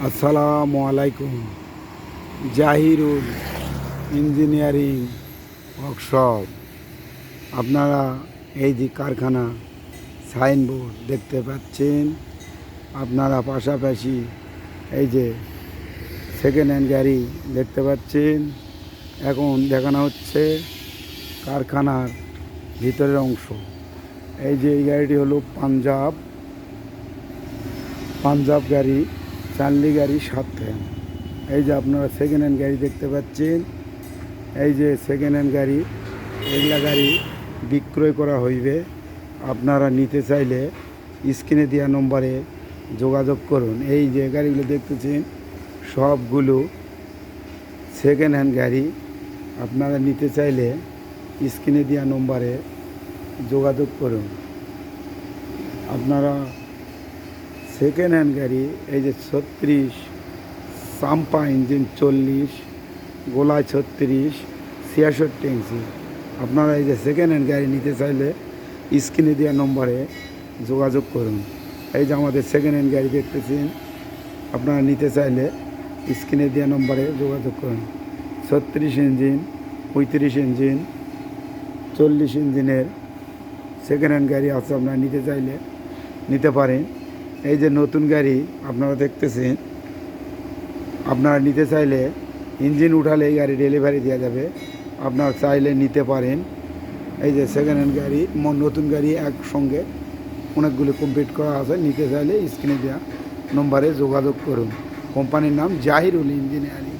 আসসালামু আলাইকুম। Zahirul engineering workshop. আপনারা এই যে কারখানা সাইনবোর্ড দেখতে পাচ্ছেন, আপনারা পাশাপাশি এই যে সেকেন্ড হ্যান্ড গাড়ি দেখতে পাচ্ছেন। এখন দেখানো হচ্ছে কারখানার ভিতরের অংশ। এই যে এই গাড়িটি হলো পাঞ্জাব গাড়ি, চার্লি গাড়ি 7 ফ্যান। এই যে আপনারা সেকেন্ড হ্যান্ড গাড়ি দেখতে পাচ্ছেন। এই যে সেকেন্ড হ্যান্ড গাড়ি, এগুলা গাড়ি বিক্রয় করা হইবে। আপনারা নিতে চাইলে স্ক্রিনে দেওয়া নম্বরে যোগাযোগ করুন। এই যে গাড়িগুলো দেখতেছেন সবগুলো সেকেন্ড হ্যান্ড গাড়ি। আপনারা নিতে চাইলে স্ক্রিনে দেওয়া নম্বরে যোগাযোগ করুন। আপনারা সেকেন্ড হ্যান্ড গাড়ি, এই যে 36, সাম্পা ইঞ্জিন 40, গোলায় 36, 66 ইঞ্চি। আপনারা এই যে সেকেন্ড হ্যান্ড গাড়ি নিতে চাইলে স্ক্রিনে দেওয়া নম্বরে যোগাযোগ করুন। এই যে আমাদের সেকেন্ড হ্যান্ড গাড়ি দেখতেছেন, আপনারা নিতে চাইলে স্ক্রিনে দেওয়া নম্বরে যোগাযোগ করুন। 36 ইঞ্জিন, 35 ইঞ্জিন, 40 ইঞ্জিনের সেকেন্ড হ্যান্ড গাড়ি আছে। আপনারা নিতে চাইলে নিতে পারেন। এই যে নতুন গাড়ি আপনারা দেখতেছেন, আপনারা নিতে চাইলে ইঞ্জিন উঠালে এই গাড়ি ডেলিভারি দেওয়া যাবে। আপনারা চাইলে নিতে পারেন। এই যে সেকেন্ড হ্যান্ড গাড়ি, নতুন গাড়ি একসঙ্গে অনেকগুলো কমপ্লিট করা আছে। নিতে চাইলে স্ক্রিনে দেওয়া নম্বরে যোগাযোগ করুন। কোম্পানির নাম জাহিরুল ইঞ্জিনিয়ারিং।